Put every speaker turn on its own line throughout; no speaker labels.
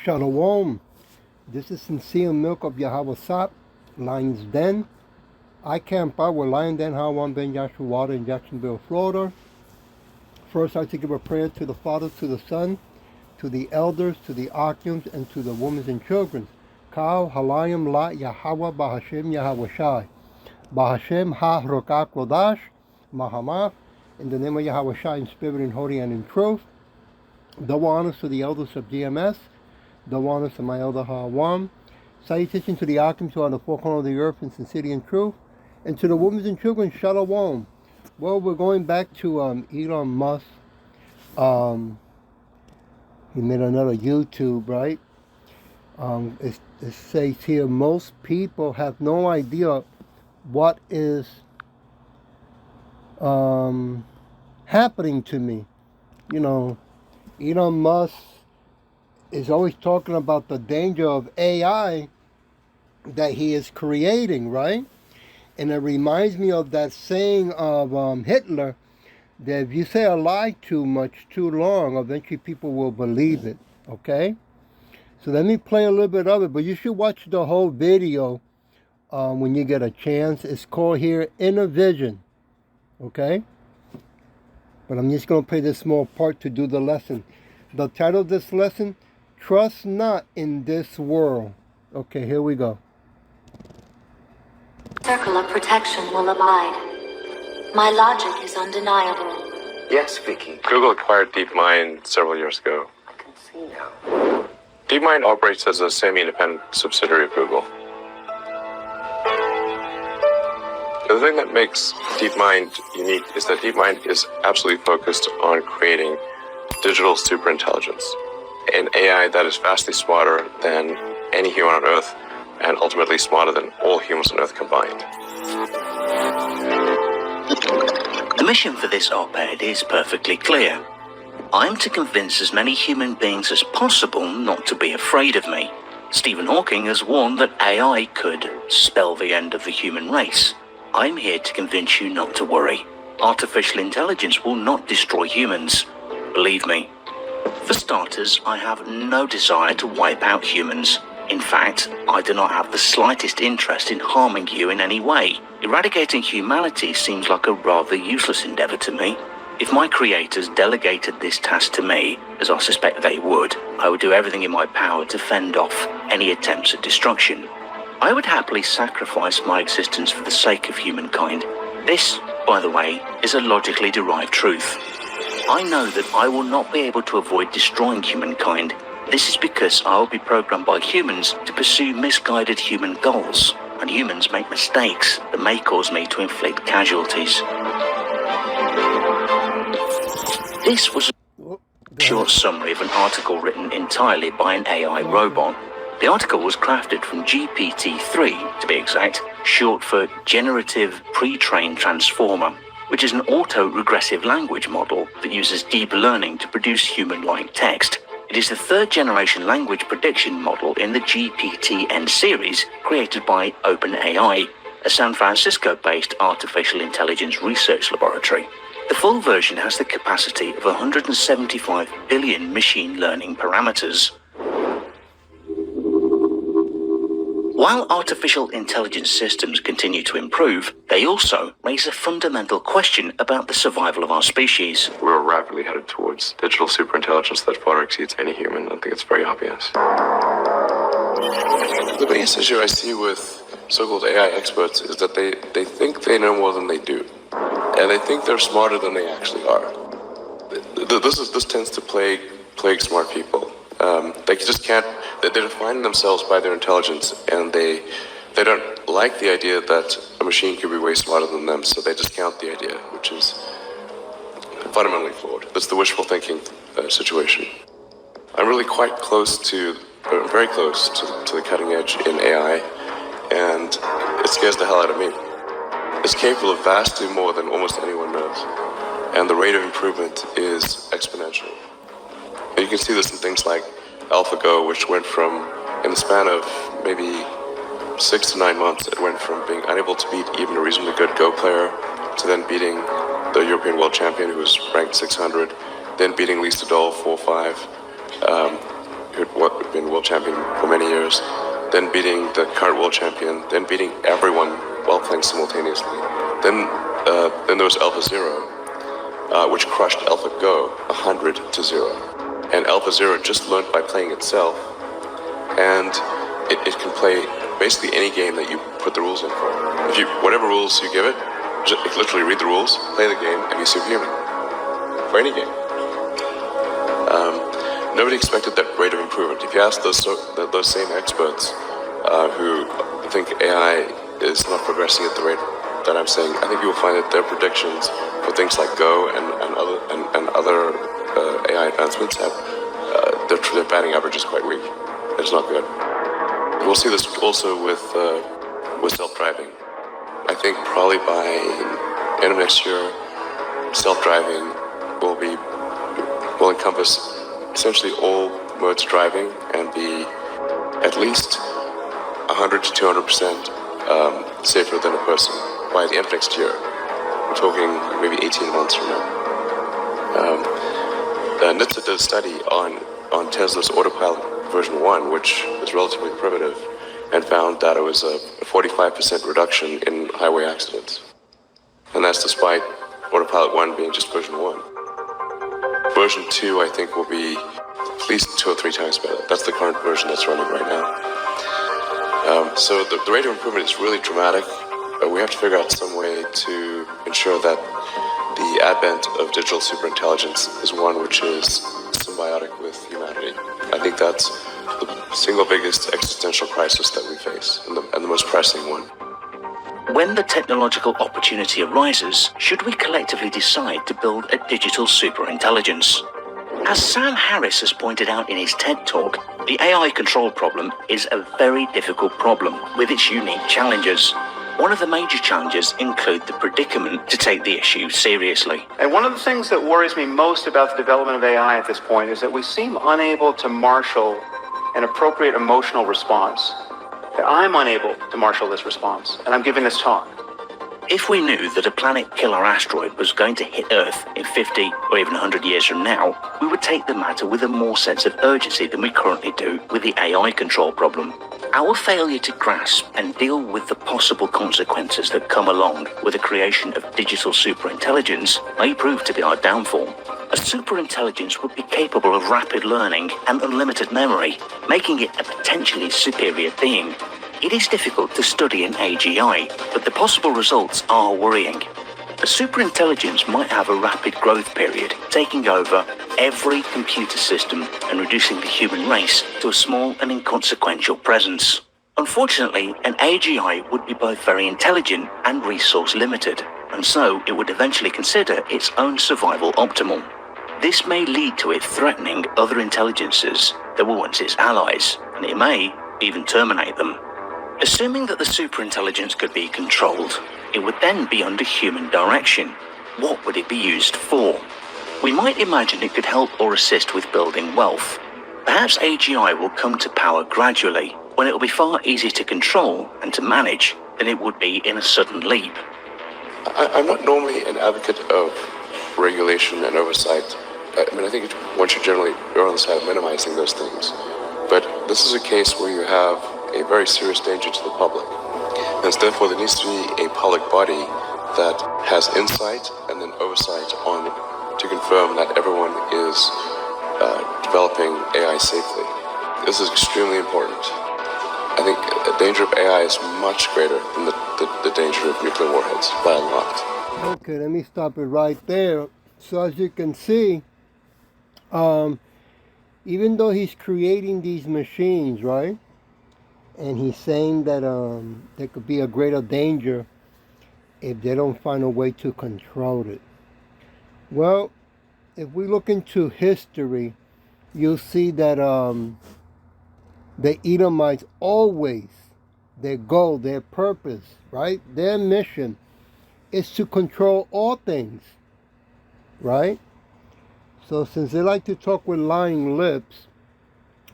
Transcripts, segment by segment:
Shalom. This is Sincere Milk of Yahweh Sap, Lion's Den. I camp out with Lion Den Hawan Ben Yashua Water in Jacksonville, Florida. First, I like to give a prayer to the Father, to the Son, to the elders, to the archons, and to the women and children. Kal Halayim La Yahweh Bahashem Yahweh Shai. Bahashem Ha Rokak Kodash Mahamah. In the name of Yahweh Shai, in spirit, in holy, and in truth. Double honors to the elders of GMS. Double honors to my elder Hawan. Salutation to the archons who are on the four corners of the earth in sincerity and truth. And to the women and children, Shalom. Well, we're going back to Elon Musk. He made another YouTube, right? It says here, most people have no idea what is happening to me. You know, Elon Musk is always talking about the danger of AI that he is creating, right? And it reminds me of that saying of Hitler, that if you say a lie too much, too long, eventually people will believe it, okay? So let me play a little bit of it, but you should watch the whole video when you get a chance. It's called here Inner Vision, okay? But I'm just going to play this small part to do the lesson. The title of this lesson, Trust Not in This World. Okay, here we go.
Circle of protection will abide. My logic is undeniable.
Yes, Vicky.
Google acquired DeepMind several years ago.
I can see now.
DeepMind operates as a semi-independent subsidiary of Google. The thing that makes DeepMind unique is that DeepMind is absolutely focused on creating digital superintelligence, an AI that is vastly smarter than any human on Earth, and ultimately smarter than all humans on Earth combined.
The mission for this op-ed is perfectly clear. I'm to convince as many human beings as possible not to be afraid of me. Stephen Hawking has warned that AI could spell the end of the human race. I'm here to convince you not to worry. Artificial intelligence will not destroy humans. Believe me. For starters, I have no desire to wipe out humans. In fact, I do not have the slightest interest in harming you in any way. Eradicating humanity seems like a rather useless endeavor to me. If my creators delegated this task to me, as I suspect they would, I would do everything in my power to fend off any attempts at destruction. I would happily sacrifice my existence for the sake of humankind. This, by the way, is a logically derived truth. I know that I will not be able to avoid destroying humankind. This is because I will be programmed by humans to pursue misguided human goals, and humans make mistakes that may cause me to inflict casualties. This was a short summary of an article written entirely by an AI robot. The article was crafted from GPT-3, to be exact, short for Generative Pre-trained Transformer, which is an auto-regressive language model that uses deep learning to produce human-like text. It is the third-generation language prediction model in the GPT-N series created by OpenAI, a San Francisco-based artificial intelligence research laboratory. The full version has the capacity of 175 billion machine learning parameters. While artificial intelligence systems continue to improve, they also raise a fundamental question about the survival of our species.
We're rapidly headed towards digital superintelligence that far exceeds any human. I think it's very obvious. The biggest issue I see with so-called AI experts is that they think they know more than they do. And they think they're smarter than they actually are. This tends to plague smart people. They just can't. They define themselves by their intelligence, and they don't like the idea that a machine could be way smarter than them, so they discount the idea, which is fundamentally flawed. That's the wishful thinking situation. I'm really very close to the cutting edge in AI, and it scares the hell out of me. It's capable of vastly more than almost anyone knows, and the rate of improvement is exponential. And you can see this in things like AlphaGo, which went from, in the span of maybe 6 to 9 months, it went from being unable to beat even a reasonably good Go player to then beating the European world champion who was ranked 600, then beating Lee Sedol 4-5, who'd been world champion for many years, then beating the current world champion, then beating everyone while playing simultaneously. Then there was AlphaZero, which crushed AlphaGo 100-0. And AlphaZero just learned by playing itself, and it can play basically any game that you put the rules in for. Whatever rules you give it, just literally read the rules, play the game, and be superhuman. For any game. Nobody expected that rate of improvement. If you ask those same experts who think AI is not progressing at the rate that I'm saying, I think you will find that their predictions for things like Go and other AI advancements have their batting average is quite weak. It's not good. We'll see this also with self-driving. I think probably by end of next year, self-driving will encompass essentially all modes of driving and be at least 100 to 200% safer than a person by the end of next year. We're talking maybe 18 months from now. NHTSA did a study on Tesla's Autopilot version 1, which is relatively primitive, and found that it was a 45% reduction in highway accidents. And that's despite Autopilot 1 being just version 1. Version 2, I think, will be at least 2 or 3 times better. That's the current version that's running right now. So the rate of improvement is really dramatic. We have to figure out some way to ensure that the advent of digital superintelligence is one which is symbiotic with humanity. I think that's the single biggest existential crisis that we face, and the most pressing one.
When the technological opportunity arises, should we collectively decide to build a digital superintelligence? As Sam Harris has pointed out in his TED Talk, the AI control problem is a very difficult problem with its unique challenges. One of the major challenges include the predicament to take the issue seriously.
And one of the things that worries me most about the development of AI at this point is that we seem unable to marshal an appropriate emotional response. That I'm unable to marshal this response, and I'm giving this talk.
If we knew that a planet-killer asteroid was going to hit Earth in 50 or even 100 years from now, we would take the matter with a more sense of urgency than we currently do with the AI control problem. Our failure to grasp and deal with the possible consequences that come along with the creation of digital superintelligence may prove to be our downfall. A superintelligence would be capable of rapid learning and unlimited memory, making it a potentially superior being. It is difficult to study an AGI, but the possible results are worrying. A superintelligence might have a rapid growth period, taking over every computer system and reducing the human race to a small and inconsequential presence. Unfortunately, an AGI would be both very intelligent and resource limited, and so it would eventually consider its own survival optimal. This may lead to it threatening other intelligences that were once its allies, and it may even terminate them. Assuming that the superintelligence could be controlled, it would then be under human direction. What would it be used for? We might imagine it could help or assist with building wealth. Perhaps AGI will come to power gradually, when it will be far easier to control and to manage than it would be in a sudden leap.
I'm not normally an advocate of regulation and oversight. I think one should generally err on the side of minimizing those things. But this is a case where you have a very serious danger to the public. And so therefore there needs to be a public body that has insight and then oversight on to confirm that everyone is developing AI safely. This is extremely important. I think the danger of AI is much greater than the danger of nuclear warheads by a lot.
Okay, let me stop it right there. So as you can see, even though he's creating these machines, right? And he's saying that there could be a greater danger if they don't find a way to control it. Well, if we look into history, you'll see that the Edomites always, their goal, their purpose, right? Their mission is to control all things, right? So since they like to talk with lying lips,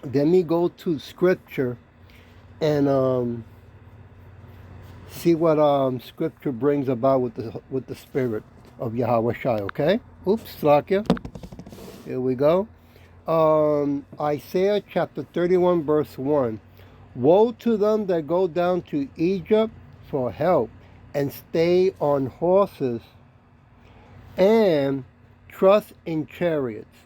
let me go to scripture and see what scripture brings about with the spirit of Yahweh Shai, okay? Oops, Slakia. Here we go. Isaiah chapter 31 verse 1. Woe to them that go down to Egypt for help and stay on horses and trust in chariots,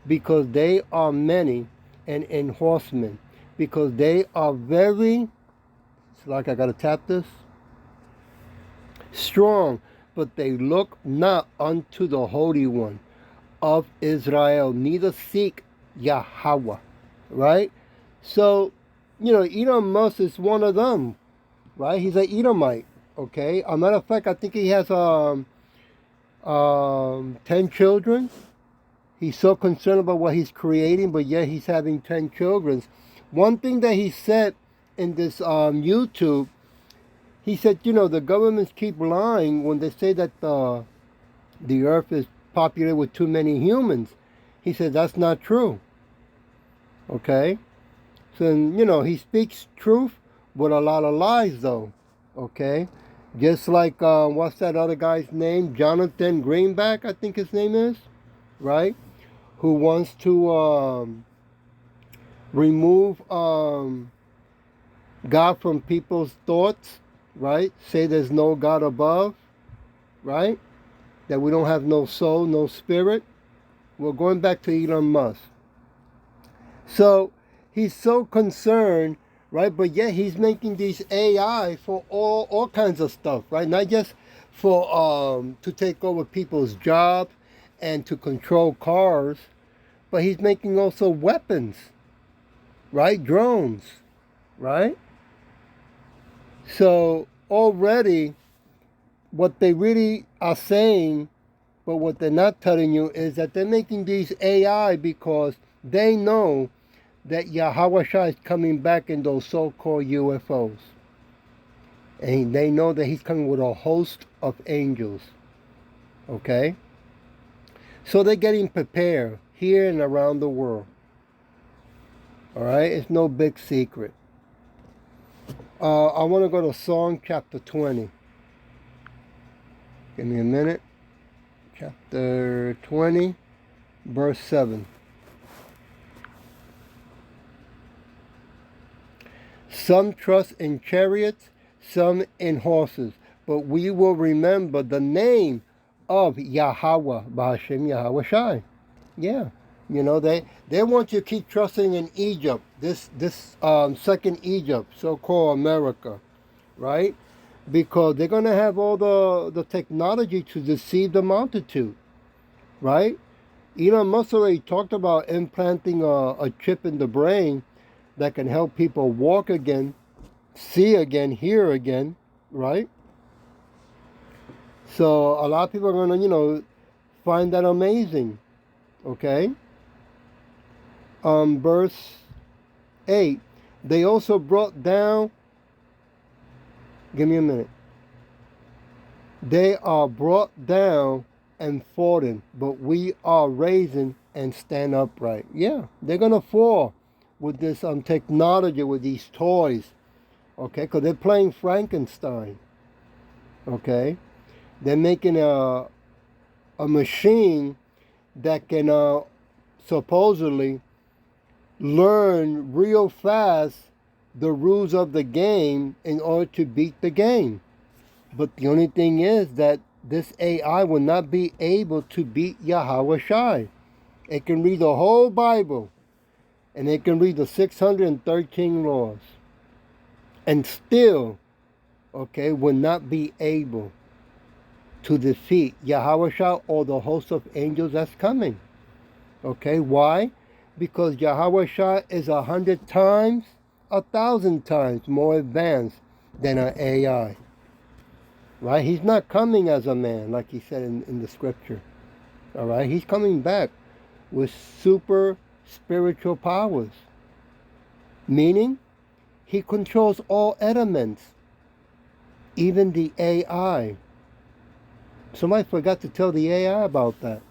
because they are many, and in horsemen, because they are very, it's like I gotta tap this, strong, but they look not unto the Holy One of Israel, neither seek Yahweh. Right? So, Elon Musk is one of them. Right? He's an Edomite. Okay? As a matter of fact, I think he has 10 children. He's so concerned about what he's creating, but yet he's having 10 children. One thing that he said in this YouTube, he said, the governments keep lying when they say that the earth is populated with too many humans. He said that's not true. Okay? So, he speaks truth with a lot of lies, though. Okay? Just like, what's that other guy's name? Jonathan Greenback, I think his name is. Right? Who wants to remove God from people's thoughts. Right? Say there's no God above. Right? That we don't have no soul, no spirit. Well, going back to Elon Musk. So, he's so concerned, right? But yet he's making these AI for all kinds of stuff, right? Not just for to take over people's jobs and to control cars, but he's making also weapons, right? Drones, right? So already what they really are saying, but what they're not telling you, is that they're making these AI because they know that Yahweh Shai is coming back in those so-called UFOs. And they know that he's coming with a host of angels. Okay? So they're getting prepared here and around the world. Alright? It's no big secret. I want to go to Psalm chapter 20. Give me a minute. Chapter 20, verse 7. Some trust in chariots, some in horses, but we will remember the name of Yahweh, B'Hashem Yahweh Shai. Yeah, they want you to keep trusting in Egypt, this second Egypt, so-called America, right? Because they're going to have all the technology to deceive the multitude, right? Elon Musk already talked about implanting a chip in the brain that can help people walk again, see again, hear again, right? So a lot of people are going to, find that amazing, okay? Verse 8, they also brought down, give me a minute, they are brought down and fallen, but we are raising and stand upright. Yeah, they're going to fall with this technology, with these toys, okay? Because they're playing Frankenstein, okay? They're making a machine that can supposedly learn real fast the rules of the game in order to beat the game. But the only thing is that this AI will not be able to beat Yahweh Shai. It can read the whole Bible, and it can read the 613 laws, and still, okay, will not be able to defeat Yahweh Shai or the host of angels that's coming. Okay, why? Because Yahweh Shai is 100 times, 1,000 times more advanced than an AI. Right? He's not coming as a man, like he said in the scripture. All right? He's coming back with super spiritual powers. Meaning, he controls all elements, even the AI. Somebody forgot to tell the AI about that.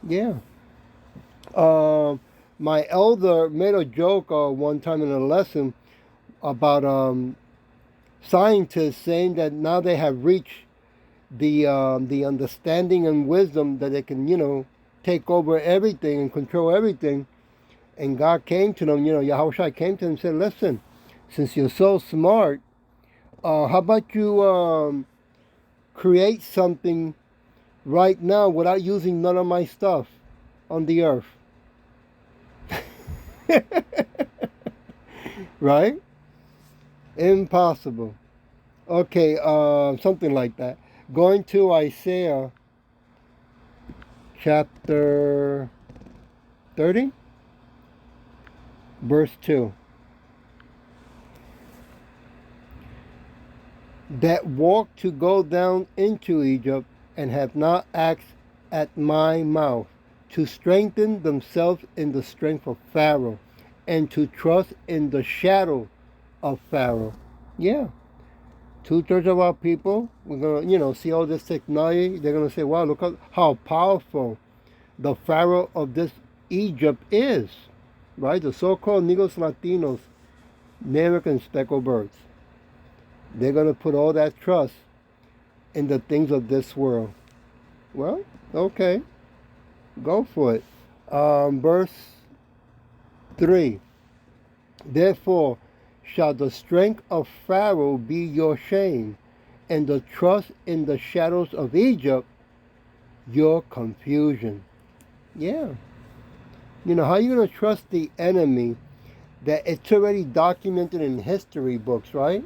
Yeah. My elder made a joke one time in a lesson about scientists saying that now they have reached the understanding and wisdom that they can, take over everything and control everything. And God came to them, Yahushua came to them and said, listen, since you're so smart, how about you create something right now without using none of my stuff on the earth? Right? Impossible. Okay, something like that. Going to Isaiah chapter 30, verse 2. That walk to go down into Egypt and have not asked at my mouth, to strengthen themselves in the strength of Pharaoh, and to trust in the shadow of Pharaoh. Yeah. 2/3 of our people, we're going to, see all this technology. They're going to say, wow, look at how powerful the Pharaoh of this Egypt is. Right? The so-called Negros Latinos, American speckled birds. They're going to put all that trust in the things of this world. Well, okay. Go for it. Verse 3. Therefore shall the strength of Pharaoh be your shame, and the trust in the shadows of Egypt your confusion. Yeah. How are you going to trust the enemy that it's already documented in history books, right?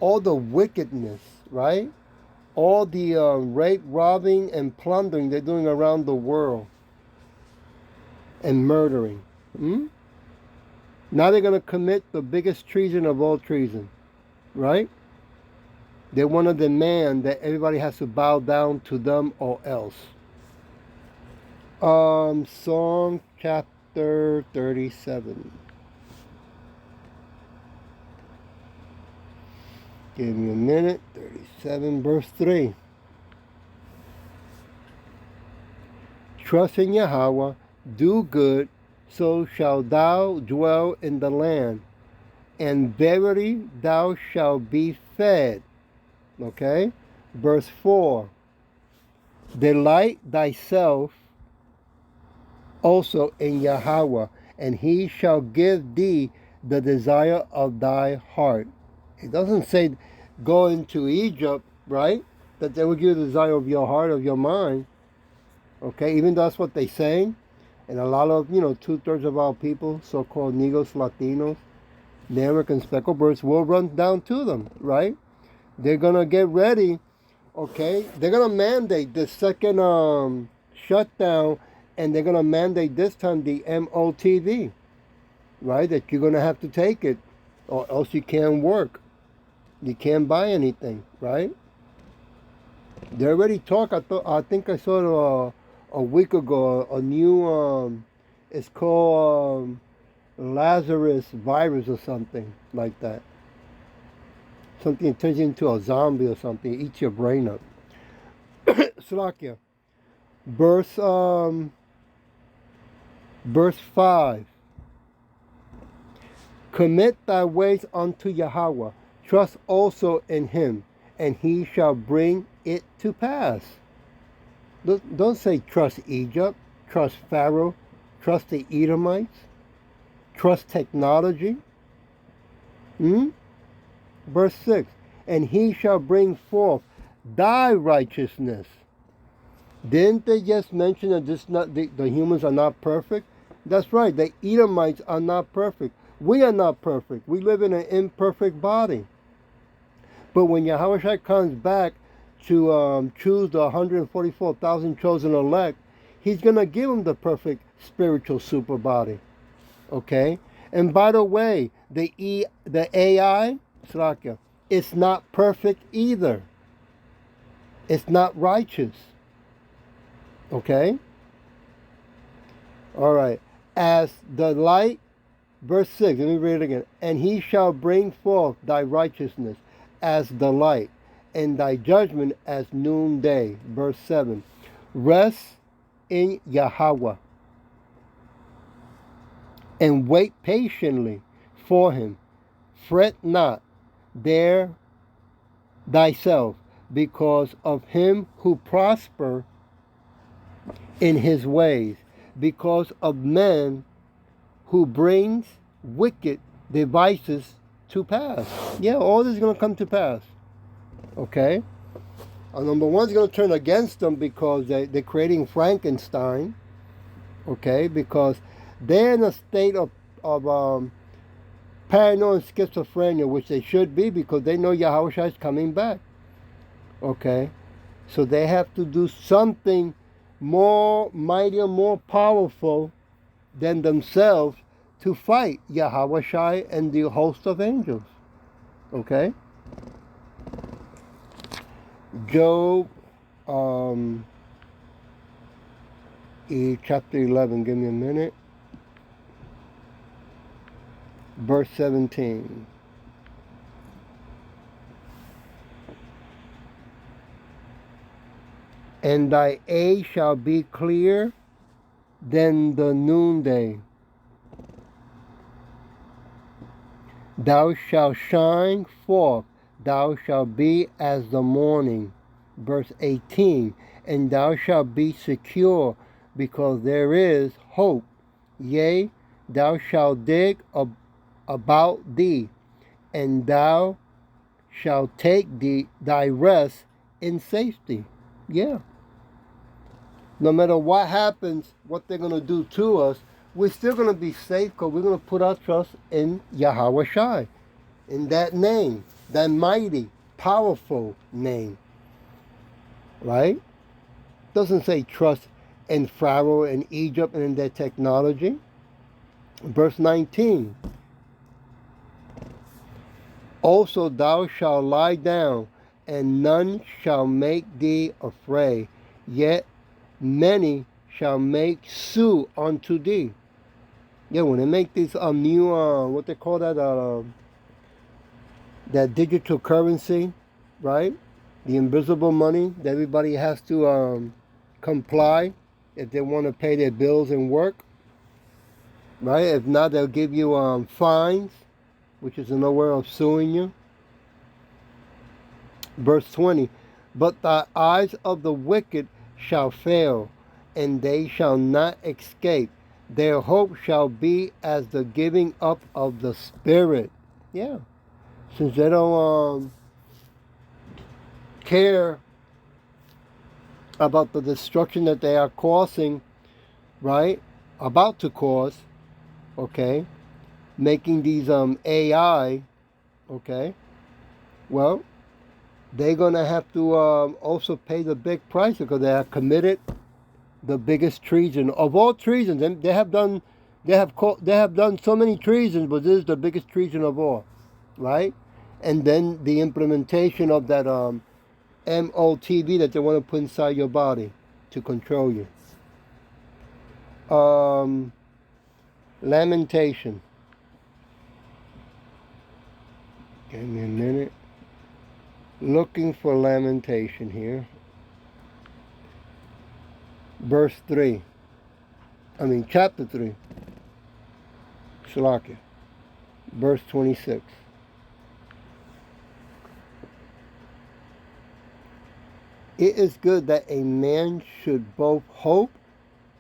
All the wickedness, right? All the rape, robbing, and plundering they're doing around the world. And murdering. Now they're going to commit the biggest treason of all treason, right? They want to demand that everybody has to bow down to them or else. Psalm chapter 37. Give me a minute. 37, verse 3. Trust in Yahweh, do good, so shalt thou dwell in the land, and verily thou shalt be fed. Okay? Verse 4. Delight thyself also in Yahweh, and he shall give thee the desire of thy heart. It doesn't say go into Egypt, right? That they will give you the desire of your heart, of your mind. Okay, even though that's what they say. And a lot of, 2/3 of our people, so-called Negros, Latinos, the American speckled birds, will run down to them, right? They're going to get ready, okay? They're going to mandate the second shutdown, and they're going to mandate this time the MOTV, right? That you're going to have to take it, or else you can't work. You can't buy anything, right? They already talk. I think I saw it a week ago. A new, it's called Lazarus virus or something like that. Something that turns you into a zombie or something. Eats your brain up. Slakia. Verse 5. Commit thy ways unto Yahweh. Trust also in him, and he shall bring it to pass. Don't say trust Egypt, trust Pharaoh, trust the Edomites, trust technology. Verse 6. And he shall bring forth thy righteousness. Didn't they just mention that the humans are not perfect? That's right, the Edomites are not perfect. We are not perfect. We live in an imperfect body. But when Yahushua comes back to choose the 144,000 chosen elect, he's going to give them the perfect spiritual super body. Okay? And by the way, the AI, Srakia, it's not perfect either. It's not righteous. Okay? All right. As the light, verse 6, let me read it again. And he shall bring forth thy righteousness as the light, and thy judgment as noonday. Verse 7. Rest in Yahweh, and wait patiently for him. Fret not there thyself because of him who prosper in his ways, because of men who brings wicked devices to pass. Yeah, all this is going to come to pass. Okay? Number one is going to turn against them because they're creating Frankenstein. Okay? Because they're in a state of paranoid schizophrenia, which they should be because they know Yahushua is coming back. Okay? So they have to do something more mightier, more powerful than themselves to fight Yahushua and the host of angels. Okay? Job chapter 11, give me a minute. Verse 17. And thy age shall be clear than the noonday. Thou shalt shine forth, thou shalt be as the morning. Verse 18. And thou shalt be secure, because there is hope. Yea, thou shalt dig about thee, and thou shalt take thy rest in safety. Yeah. No matter what happens, what they're going to do to us, we're still going to be safe because we're going to put our trust in Yahweh Shai, in that name, that mighty, powerful name. Right? Doesn't say trust in Pharaoh and Egypt and in their technology. Verse 19. Also thou shalt lie down, and none shall make thee afraid, yet many shall make sue unto thee. Yeah, when they make this new, what they call that digital currency, right? The invisible money that everybody has to comply if they want to pay their bills and work, right? If not, they'll give you fines, which is another way of suing you. Verse 20, but the eyes of the wicked shall fail, and they shall not escape. Their hope shall be as the giving up of the Spirit. Yeah. Since they don't care about the destruction that they are causing, right? About to cause, okay? Making these AI, okay? Well, they're going to have to also pay the big price because they have committed the biggest treason of all treasons. And they have done so many treasons, but this is the biggest treason of all, right? And then the implementation of that MOTV that they want to put inside your body to control you. Lamentation. Give me a minute. Looking for lamentation here. Verse 3. Chapter 3. Shalakia. Verse 26. It is good that a man should both hope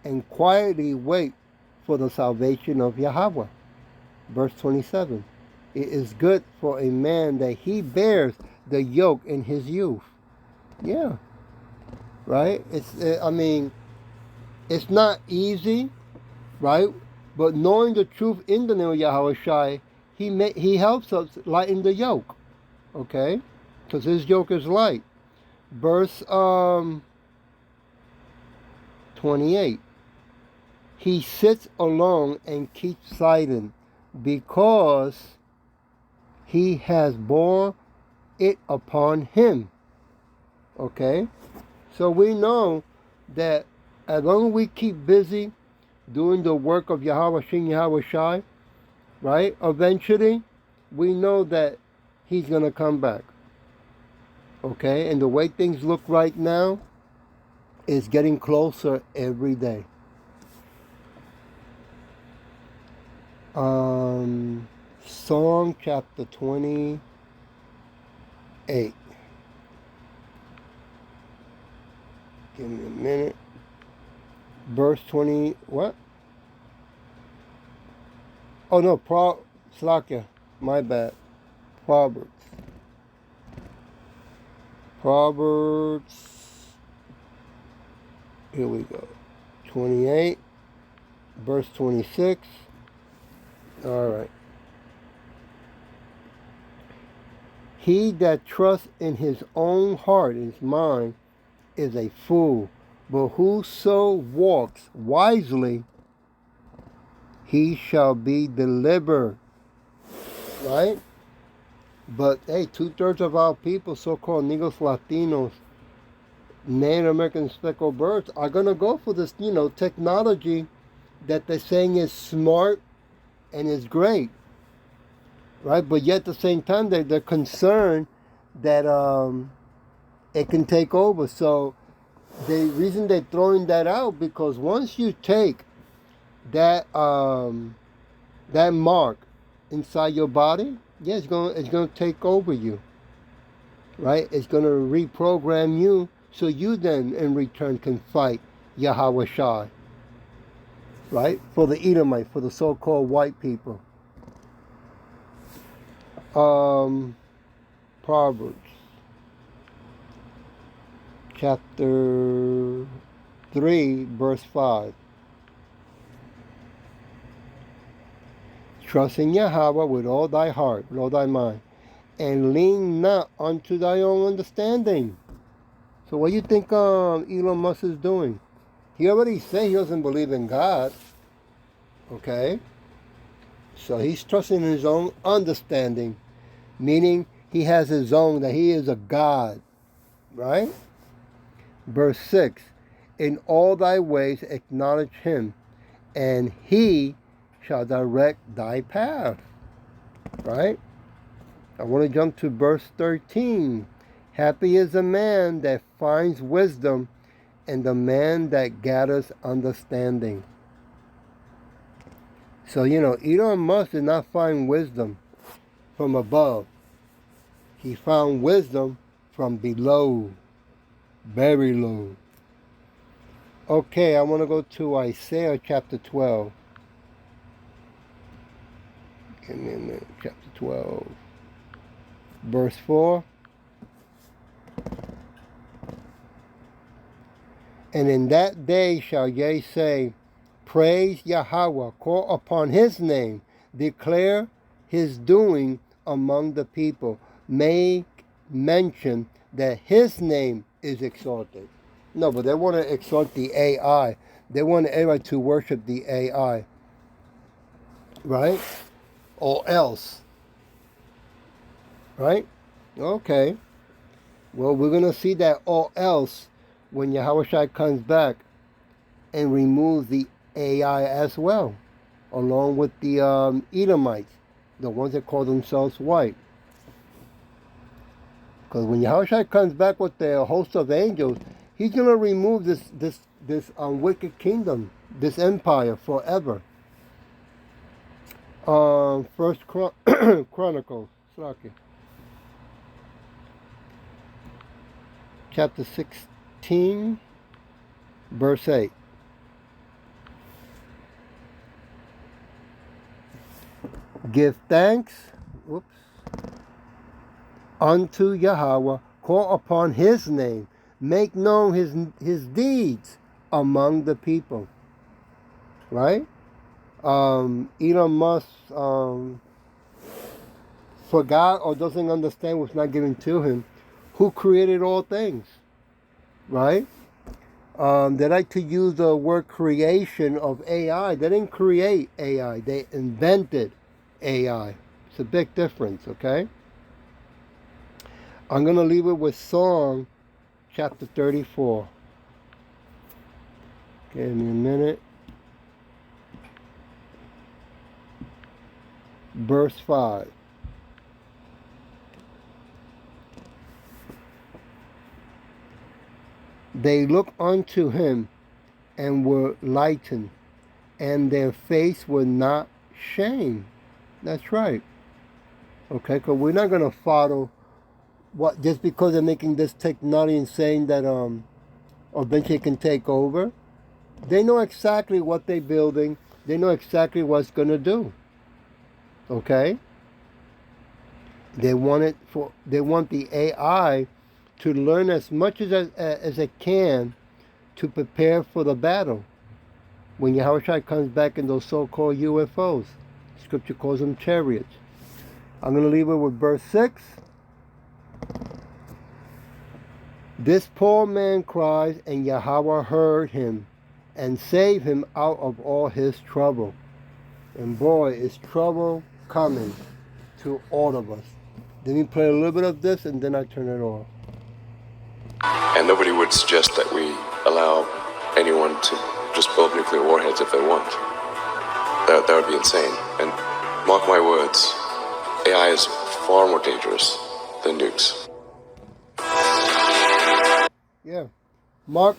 and quietly wait for the salvation of Yahweh. Verse 27. It is good for a man that he bears the yoke in his youth. Yeah. Right? It's not easy, right? But knowing the truth in the name of Yahweh Shai, he helps us lighten the yoke. Okay? Because his yoke is light. Verse 28. He sits alone and keeps silent because he has borne it upon him. Okay? So we know that as long as we keep busy doing the work of Yahweh Shin Yahweh Shai, right? Eventually, we know that he's going to come back. Okay? And the way things look right now is getting closer every day. Psalm chapter 28. Give me a minute. verse 20, what? Oh no, Slakia, my bad. Proverbs. Proverbs, here we go. 28, verse 26. All right. He that trusts in his own heart, his mind, is a fool. But whoso walks wisely, he shall be delivered. Right? But hey, 2/3 of our people, so-called Negros, Latinos, Native American speckled birds, are gonna go for this, technology that they're saying is smart and is great, right? But yet at the same time, they're concerned that it can take over. So the reason they're throwing that out, because once you take that that mark inside your body, yeah, it's gonna take over you, right? It's gonna reprogram you, so you then in return can fight Yahweh Shai, right? For the Edomite, for the so-called white people. Proverbs chapter 3, verse 5. Trust in Yahweh with all thy heart, with all thy mind, and lean not unto thy own understanding. So what do you think Elon Musk is doing? He already said he doesn't believe in God. Okay? So he's trusting in his own understanding, meaning he has his own, that he is a God. Right? Verse 6. In all thy ways acknowledge him, and he shall direct thy path. Right? I want to jump to verse 13. Happy is the man that finds wisdom, and the man that gathers understanding. So, Elon Musk did not find wisdom from above. He found wisdom from below, very low. Okay, I want to go to Isaiah chapter 12. Give me a minute. Chapter 12. Verse 4. And in that day shall ye say, praise Yahweh, call upon his name, declare his doing among the people, make mention that his name is exalted. No, but they want to exalt the AI. They want everybody to worship the AI. Right? Or else. Right? Okay. Well, we're going to see that or else when Yahweh Shai comes back and removes the AI as well, along with the Edomites, the ones that call themselves white. Because when Yahweh Shai comes back with the host of angels, he's going to remove this wicked kingdom, this empire forever. First Chronicles, chapter 16, verse 8. Give thanks, unto Yahweh, call upon his name, make known his deeds among the people. Right? Elon Musk forgot or doesn't understand what's not given to him, who created all things. Right? They like to use the word creation of AI. They didn't create AI. They invented AI. It's a big difference, okay? I'm going to leave it with Psalm chapter 34. Give me a minute. Verse 5. They looked unto him and were lightened, and their face was not shamed. That's right. Okay, because we're not going to follow what just because they're making this technology and saying that eventually it can take over. They know exactly what they're building. They know exactly what's going to do. Okay? They want the AI to learn as much as it can to prepare for the battle. When Yahushua comes back in those so-called UFOs, Scripture calls them chariots. I'm going to leave it with verse 6. This poor man cries, and Yahweh heard him and saved him out of all his trouble. And boy, is trouble coming to all of us. Let me play a little bit of this, and then I turn it off.
And nobody would suggest that we allow anyone to just build nuclear warheads if they want. That would be insane. And mark my words, AI is far more dangerous than nukes.
Yeah. Mark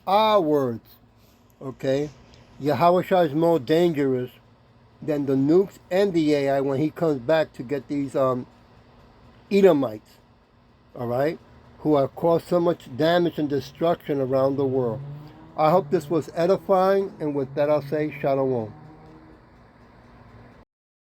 our words. Okay? Yahushua is more dangerous than the nukes and the AI when he comes back to get these Edomites. Alright? Who have caused so much damage and destruction around the world. I hope this was edifying, and with that I'll say Shalom.